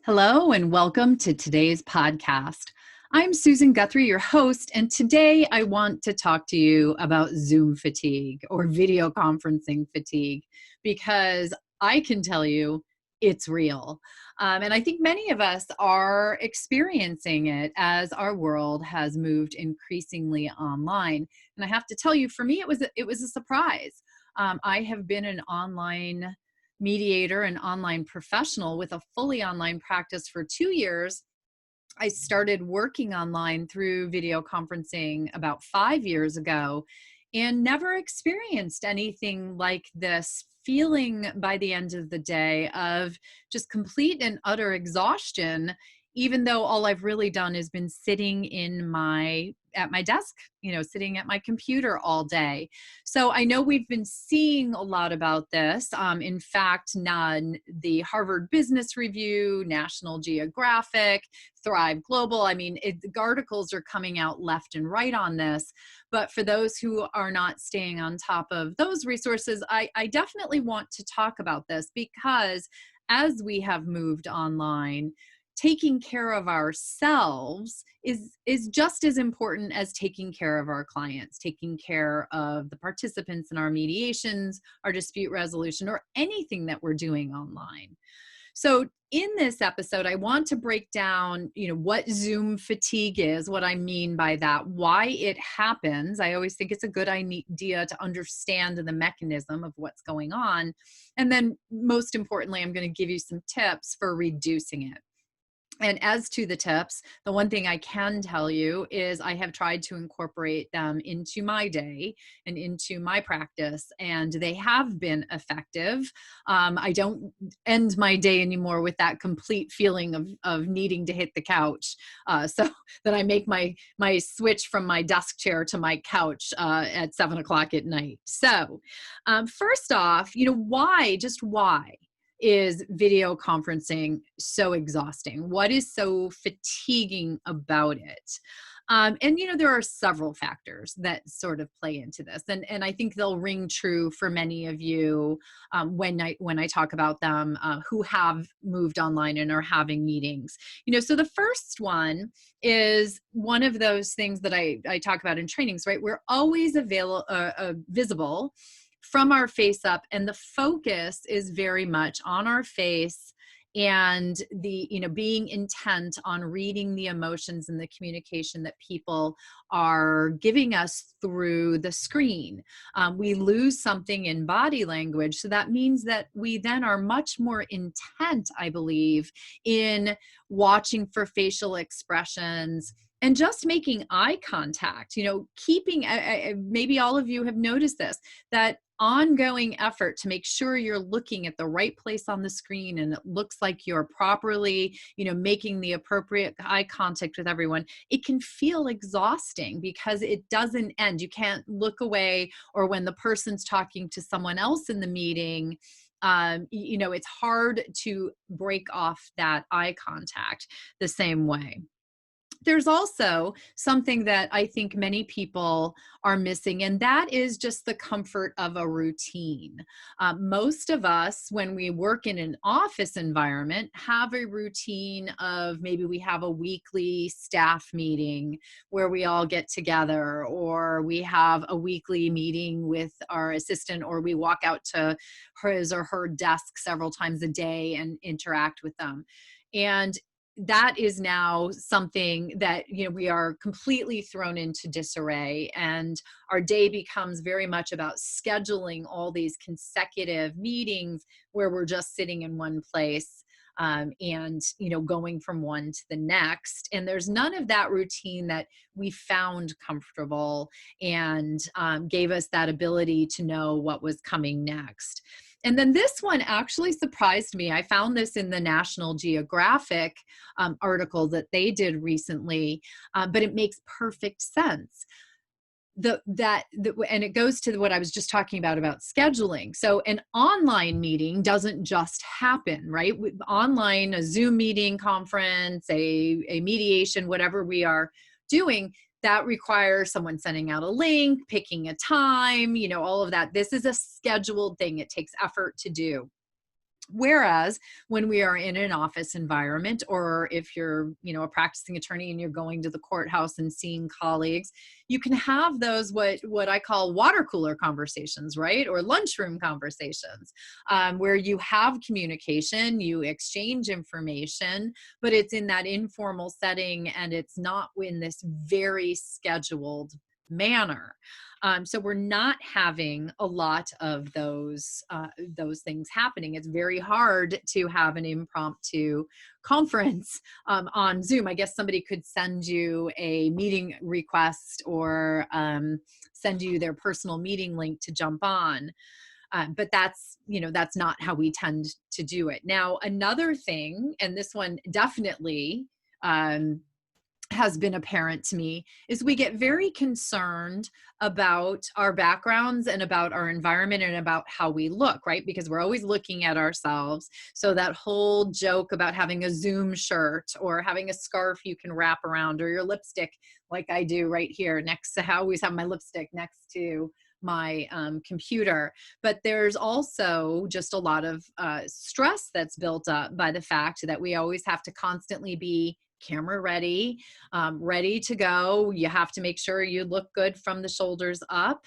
Hello, and welcome to today's podcast. I'm Susan Guthrie, your host, and today I want to talk to you about Zoom fatigue or video conferencing fatigue because I can tell you it's real. And I think many of us are experiencing it as our world has moved increasingly online. And I have to tell you, for me, it was a surprise. I have been an online mediator and online professional with a fully online practice for 2 years. I started working online through video conferencing about 5 years ago and never experienced anything like this feeling by the end of the day of just complete and utter exhaustion, even though all I've really done is been sitting at my desk, sitting at my computer all day. So I know we've been seeing a lot about this. In fact, the Harvard Business Review, National Geographic, Thrive Global, the articles are coming out left and right on this. But for those who are not staying on top of those resources, I definitely want to talk about this because as we have moved online, taking care of ourselves is just as important as taking care of our clients, taking care of the participants in our mediations, our dispute resolution, or anything that we're doing online. So in this episode, I want to break down, what Zoom fatigue is, what I mean by that, why it happens. I always think it's a good idea to understand the mechanism of what's going on. And then most importantly, I'm going to give you some tips for reducing it. And as to the tips, the one thing I can tell you is I have tried to incorporate them into my day and into my practice, and they have been effective. I don't end my day anymore with that complete feeling of needing to hit the couch. So that I make my switch from my desk chair to my couch at 7 o'clock at night. So first off, why is video conferencing so exhausting? What is so fatiguing about it? There are several factors that sort of play into this, and I think they'll ring true for many of you when I talk about them who have moved online and are having meetings. So the first one is one of those things that I talk about in trainings, right? We're always visible from our face up, and the focus is very much on our face and being intent on reading the emotions and the communication that people are giving us through the screen. We lose something in body language, so that means that we then are much more intent, I believe, in watching for facial expressions and just making eye contact. Keeping maybe all of you have noticed this, that ongoing effort to make sure you're looking at the right place on the screen and it looks like you're properly, making the appropriate eye contact with everyone. It can feel exhausting because it doesn't end. You can't look away, or when the person's talking to someone else in the meeting, it's hard to break off that eye contact the same way. There's also something that I think many people are missing, and that is just the comfort of a routine. Most of us, when we work in an office environment, have a routine of maybe we have a weekly staff meeting where we all get together, or we have a weekly meeting with our assistant, or we walk out to his or her desk several times a day and interact with them. And that is now something that we are completely thrown into disarray, and our day becomes very much about scheduling all these consecutive meetings where we're just sitting in one place, and going from one to the next, and there's none of that routine that we found comfortable and gave us that ability to know what was coming next. And then this one actually surprised me. I found this in the National Geographic article that they did recently, but it makes perfect sense. And it goes to what I was just talking about scheduling. So an online meeting doesn't just happen, right? Online, a Zoom meeting, conference, a mediation, whatever we are doing, that requires someone sending out a link, picking a time, all of that. This is a scheduled thing. It takes effort to do. Whereas when we are in an office environment, or if you're, a practicing attorney and you're going to the courthouse and seeing colleagues, you can have those what I call water cooler conversations, right? Or lunchroom conversations, where you have communication, you exchange information, but it's in that informal setting and it's not in this very scheduled manner. So we're not having a lot of those things happening. It's very hard to have an impromptu conference on Zoom. I guess somebody could send you a meeting request or send you their personal meeting link to jump on. But that's not how we tend to do it. Now, another thing, and this one definitely um, has been apparent to me, is we get very concerned about our backgrounds and about our environment and about how we look, right? Because we're always looking at ourselves. So that whole joke about having a Zoom shirt or having a scarf you can wrap around, or your lipstick, like I do right here next to, I always have my lipstick next to my computer. But there's also just a lot of stress that's built up by the fact that we always have to constantly be camera ready, ready to go. You have to make sure you look good from the shoulders up,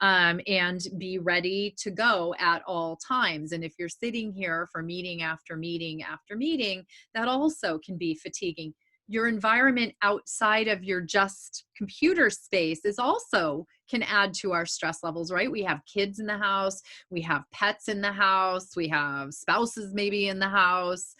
and be ready to go at all times. And if you're sitting here for meeting after meeting after meeting, that also can be fatiguing. Your environment outside of your just computer space is also can add to our stress levels, right? We have kids in the house, we have pets in the house, we have spouses maybe in the house,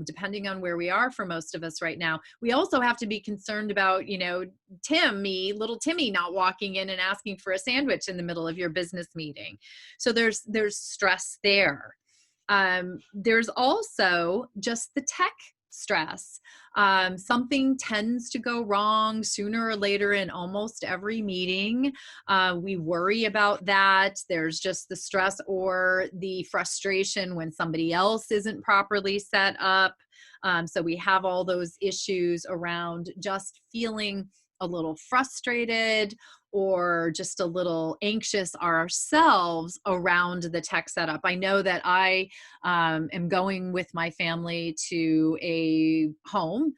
depending on where we are for most of us right now. We also have to be concerned about, little Timmy not walking in and asking for a sandwich in the middle of your business meeting. So there's stress there. There's also just the tech stress. Something tends to go wrong sooner or later in almost every meeting. We worry about that. There's just the stress or the frustration when somebody else isn't properly set up. So we have all those issues around just feeling a little frustrated or just a little anxious ourselves around the tech setup. I know that I am going with my family to a home,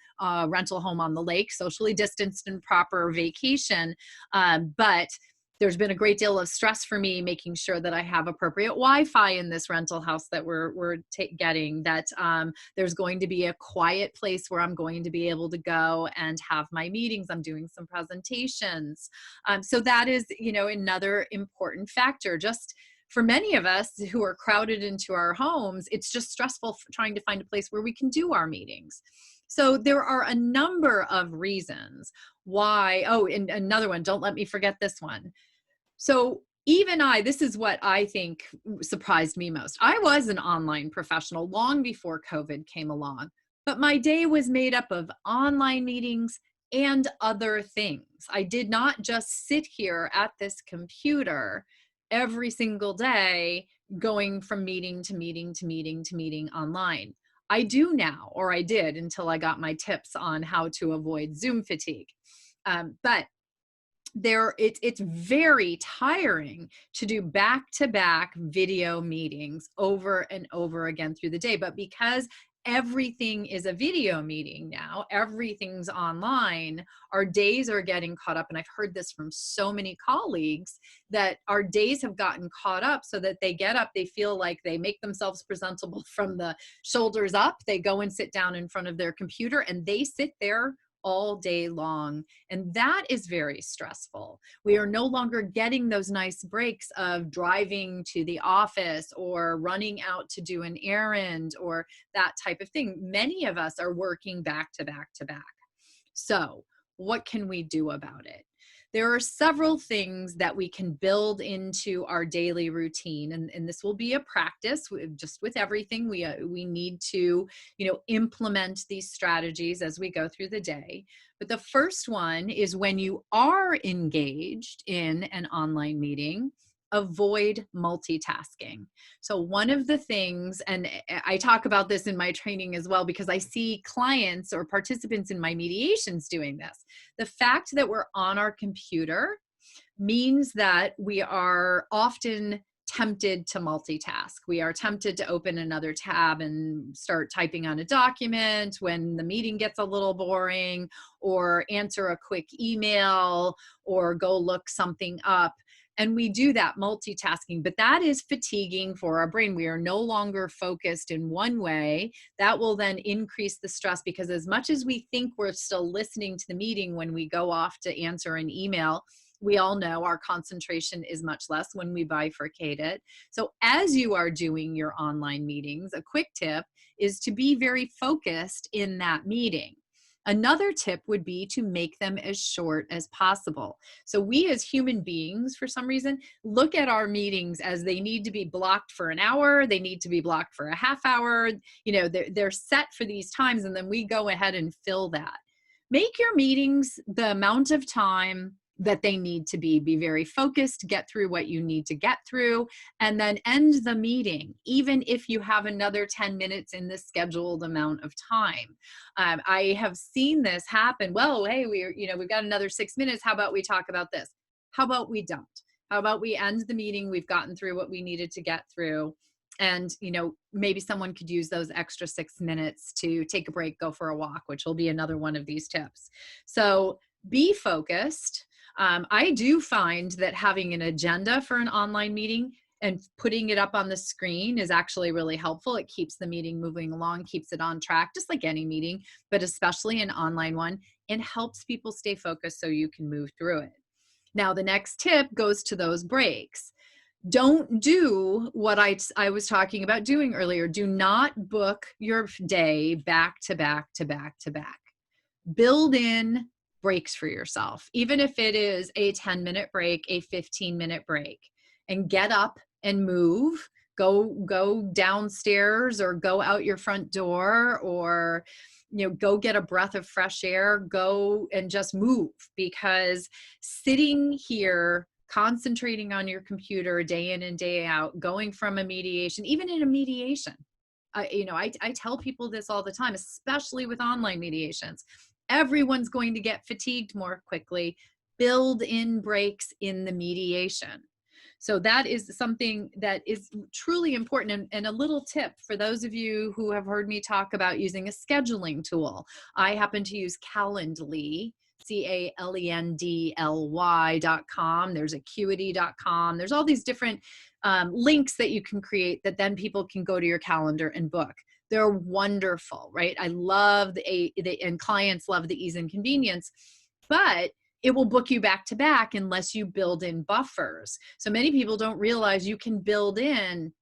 rental home on the lake, socially distanced and proper vacation. But there's been a great deal of stress for me making sure that I have appropriate Wi-Fi in this rental house that we're getting, that there's going to be a quiet place where I'm going to be able to go and have my meetings. I'm doing some presentations. So that is, another important factor. Just for many of us who are crowded into our homes, it's just stressful trying to find a place where we can do our meetings. So there are a number of reasons why. Oh, and another one, don't let me forget this one. So even this is what I think surprised me most. I was an online professional long before COVID came along, but my day was made up of online meetings and other things. I did not just sit here at this computer every single day going from meeting to meeting to meeting to meeting online. I do now, or I did until I got my tips on how to avoid Zoom fatigue. But it's very tiring to do back-to-back video meetings over and over again through the day. But because everything is a video meeting now, everything's online, our days are getting caught up. And I've heard this from so many colleagues, that our days have gotten caught up so that they get up, they feel like they make themselves presentable from the shoulders up, they go and sit down in front of their computer and they sit there all day long. And that is very stressful. We are no longer getting those nice breaks of driving to the office or running out to do an errand or that type of thing. Many of us are working back to back to back. So what can we do about it? There are several things that we can build into our daily routine, and this will be a practice. Just with everything, we need to, implement these strategies as we go through the day. But the first one is, when you are engaged in an online meeting, avoid multitasking. So one of the things, and I talk about this in my training as well, because I see clients or participants in my mediations doing this. The fact that we're on our computer means that we are often tempted to multitask. We are tempted to open another tab and start typing on a document when the meeting gets a little boring, or answer a quick email, or go look something up. And we do that multitasking, but that is fatiguing for our brain. We are no longer focused in one way. That will then increase the stress, because as much as we think we're still listening to the meeting when we go off to answer an email, we all know our concentration is much less when we bifurcate it. So as you are doing your online meetings, a quick tip is to be very focused in that meeting. Another tip would be to make them as short as possible. So we as human beings, for some reason, look at our meetings as they need to be blocked for an hour, they need to be blocked for a half hour. You know, they're set for these times, and then we go ahead and fill that. Make your meetings the amount of time that they need to be. Be very focused, get through what you need to get through, and then end the meeting, even if you have another 10 minutes in the scheduled amount of time. I have seen this happen. Well, hey, we've got another 6 minutes. How about we talk about this? How about we don't? How about we end the meeting? We've gotten through what we needed to get through. And, maybe someone could use those extra 6 minutes to take a break, go for a walk, which will be another one of these tips. So be focused. I do find that having an agenda for an online meeting and putting it up on the screen is actually really helpful. It keeps the meeting moving along, keeps it on track, just like any meeting, but especially an online one, and helps people stay focused so you can move through it. Now, the next tip goes to those breaks. Don't do what I was talking about doing earlier. Do not book your day back to back to back to back. Build in breaks for yourself, even if it is a 10-minute break, a 15-minute break, and get up and move. Go downstairs, or go out your front door, or go get a breath of fresh air. Go and just move, because sitting here concentrating on your computer day in and day out, going from a mediation, even in a mediation, I tell people this all the time, especially with online mediations. Everyone's going to get fatigued more quickly. Build in breaks in the mediation. So that is something that is truly important. And a little tip for those of you who have heard me talk about using a scheduling tool. I happen to use Calendly, calendly.com. There's Acuity.com. There's all these different links that you can create that then people can go to your calendar and book. They're wonderful, right? I love and clients love the ease and convenience, but it will book you back to back unless you build in buffers. So many people don't realize you can build in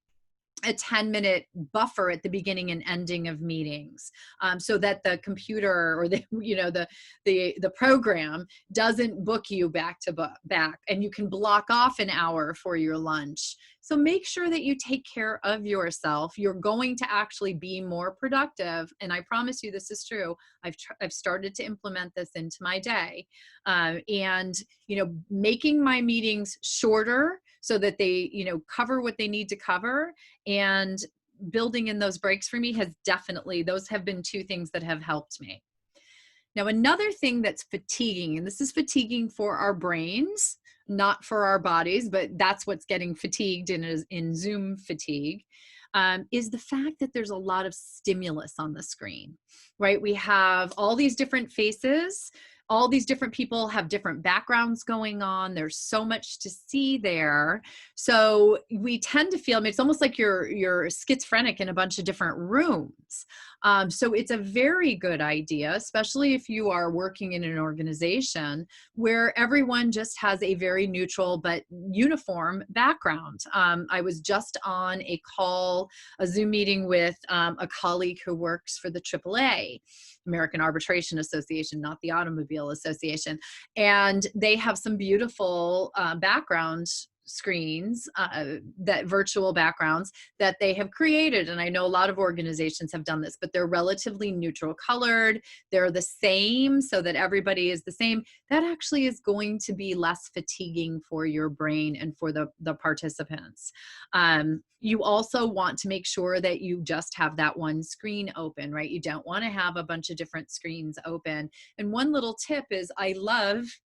a 10-minute buffer at the beginning and ending of meetings, so that the computer or the program doesn't book you back to back, and you can block off an hour for your lunch. So make sure that you take care of yourself. You're going to actually be more productive, and I promise you this is true. I've started to implement this into my day, and making my meetings shorter so that they cover what they need to cover, and building in those breaks for me those have been two things that have helped me. Now, another thing that's fatiguing, and this is fatiguing for our brains, not for our bodies, but that's what's getting fatigued in Zoom fatigue, is the fact that there's a lot of stimulus on the screen, right? We have all these different faces. All these different people have different backgrounds going on. There's so much to see there. So we tend to feel, it's almost like you're schizophrenic in a bunch of different rooms. So it's a very good idea, especially if you are working in an organization where everyone just has a very neutral but uniform background. I was just on a Zoom meeting with a colleague who works for the AAA, American Arbitration Association, not the Automobile Association. And they have some beautiful background screens, that virtual backgrounds that they have created. And I know a lot of organizations have done this, but they're relatively neutral colored. They're the same so that everybody is the same. That actually is going to be less fatiguing for your brain and for the participants. You also want to make sure that you just have that one screen open, right? You don't want to have a bunch of different screens open. And one little tip is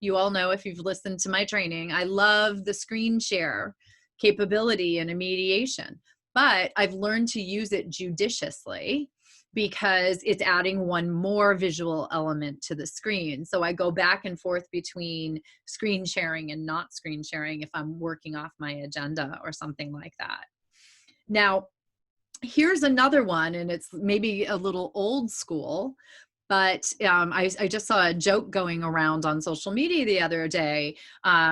you all know if you've listened to my training, I love the screen share capability in a mediation. But I've learned to use it judiciously because it's adding one more visual element to the screen. So I go back and forth between screen sharing and not screen sharing if I'm working off my agenda or something like that. Now, here's another one, and it's maybe a little old school, but I just saw a joke going around on social media the other day,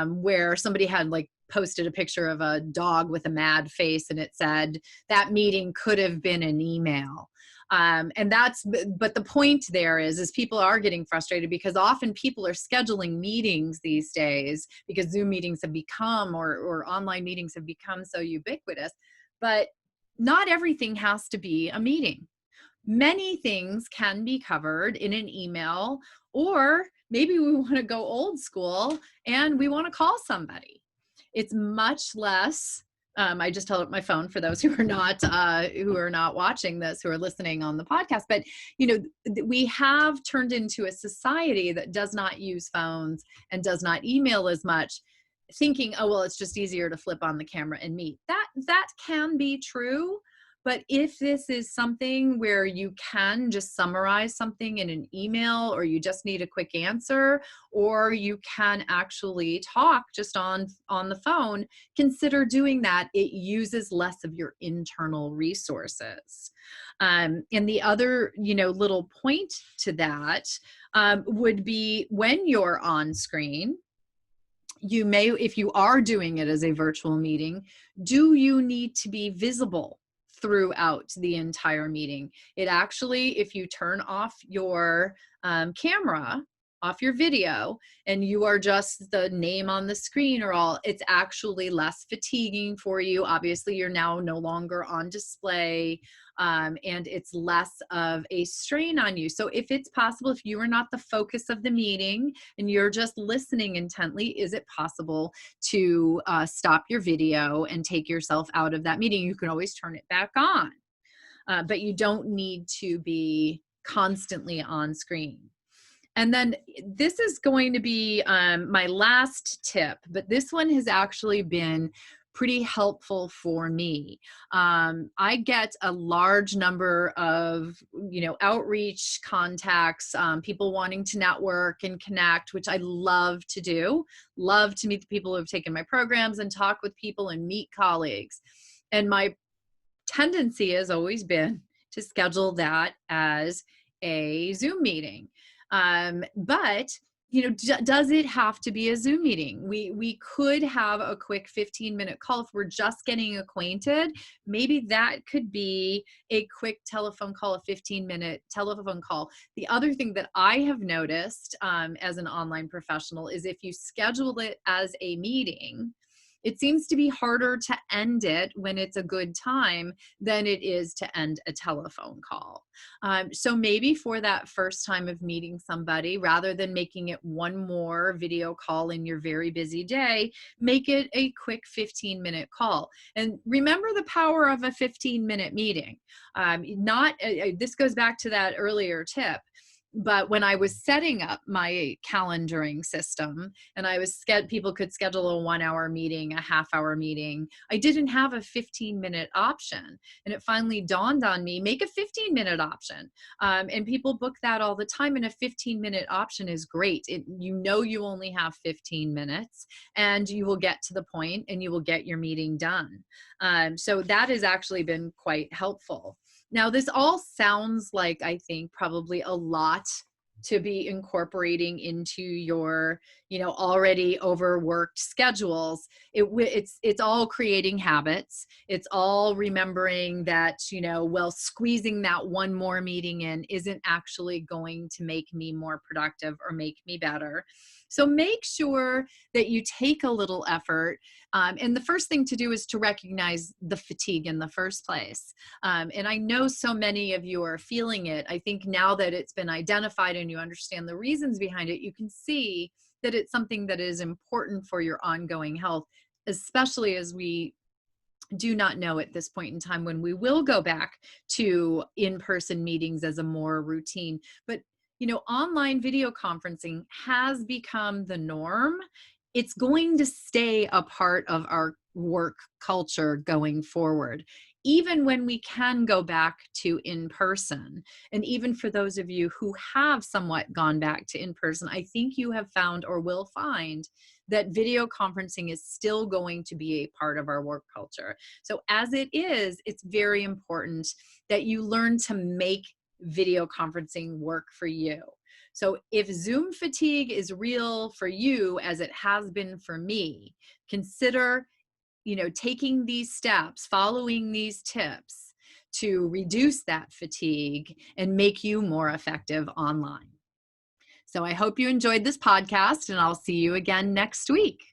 where somebody had like posted a picture of a dog with a mad face, and it said that meeting could have been an email. And that's, but the point there is people are getting frustrated because often people are scheduling meetings these days because Zoom meetings have become, or online meetings have become so ubiquitous. But not everything has to be a meeting. Many things can be covered in an email, or maybe we want to go old school and we want to call somebody. It's much less. I just held up my phone for those who are not watching this, who are listening on the podcast. But we have turned into a society that does not use phones and does not email as much, thinking, oh well, it's just easier to flip on the camera and meet. That can be true. But if this is something where you can just summarize something in an email, or you just need a quick answer, or you can actually talk just on the phone, consider doing that. It uses less of your internal resources. And the other, little point to that would be when you're on screen, you may, if you are doing it as a virtual meeting, do you need to be visible throughout the entire meeting? It actually, if you turn off your camera, off your video, and you are just the name on the screen or all, it's actually less fatiguing for you. Obviously, you're now no longer on display, and it's less of a strain on you. So if it's possible, if you are not the focus of the meeting and you're just listening intently, is it possible to stop your video and take yourself out of that meeting? You can always turn it back on, but you don't need to be constantly on screen. And then this is going to be my last tip, but this one has actually been pretty helpful for me. I get a large number of, outreach contacts, people wanting to network and connect, which I love to do. Love to meet the people who have taken my programs and talk with people and meet colleagues. And my tendency has always been to schedule that as a Zoom meeting. But does it have to be a Zoom meeting? We could have a quick 15-minute call if we're just getting acquainted. Maybe that could be a quick telephone call, a 15-minute telephone call. The other thing that I have noticed as an online professional is if you schedule it as a meeting, it seems to be harder to end it when it's a good time than it is to end a telephone call. So maybe for that first time of meeting somebody, rather than making it one more video call in your very busy day, make it a quick 15-minute call. And remember the power of a 15-minute meeting. This goes back to that earlier tip. But when I was setting up my calendaring system and people could schedule a 1-hour meeting, a half-hour meeting, I didn't have a 15-minute option. And it finally dawned on me, make a 15-minute option. And people book that all the time. And a 15-minute option is great. You only have 15 minutes and you will get to the point and you will get your meeting done. So that has actually been quite helpful. Now, this all sounds like, I think, probably a lot to be incorporating into your, already overworked schedules. It's all creating habits. It's all remembering that, squeezing that one more meeting in isn't actually going to make me more productive or make me better. So make sure that you take a little effort. And the first thing to do is to recognize the fatigue in the first place. And I know so many of you are feeling it. I think now that it's been identified and you understand the reasons behind it, you can see that it's something that is important for your ongoing health, especially as we do not know at this point in time when we will go back to in-person meetings as a more routine. But online video conferencing has become the norm. It's going to stay a part of our work culture going forward, even when we can go back to in person. And even for those of you who have somewhat gone back to in person, I think you have found or will find that video conferencing is still going to be a part of our work culture. So as it is, it's very important that you learn to make video conferencing work for you. So if Zoom fatigue is real for you, as it has been for me, consider, taking these steps, following these tips to reduce that fatigue and make you more effective online. So I hope you enjoyed this podcast, and I'll see you again next week.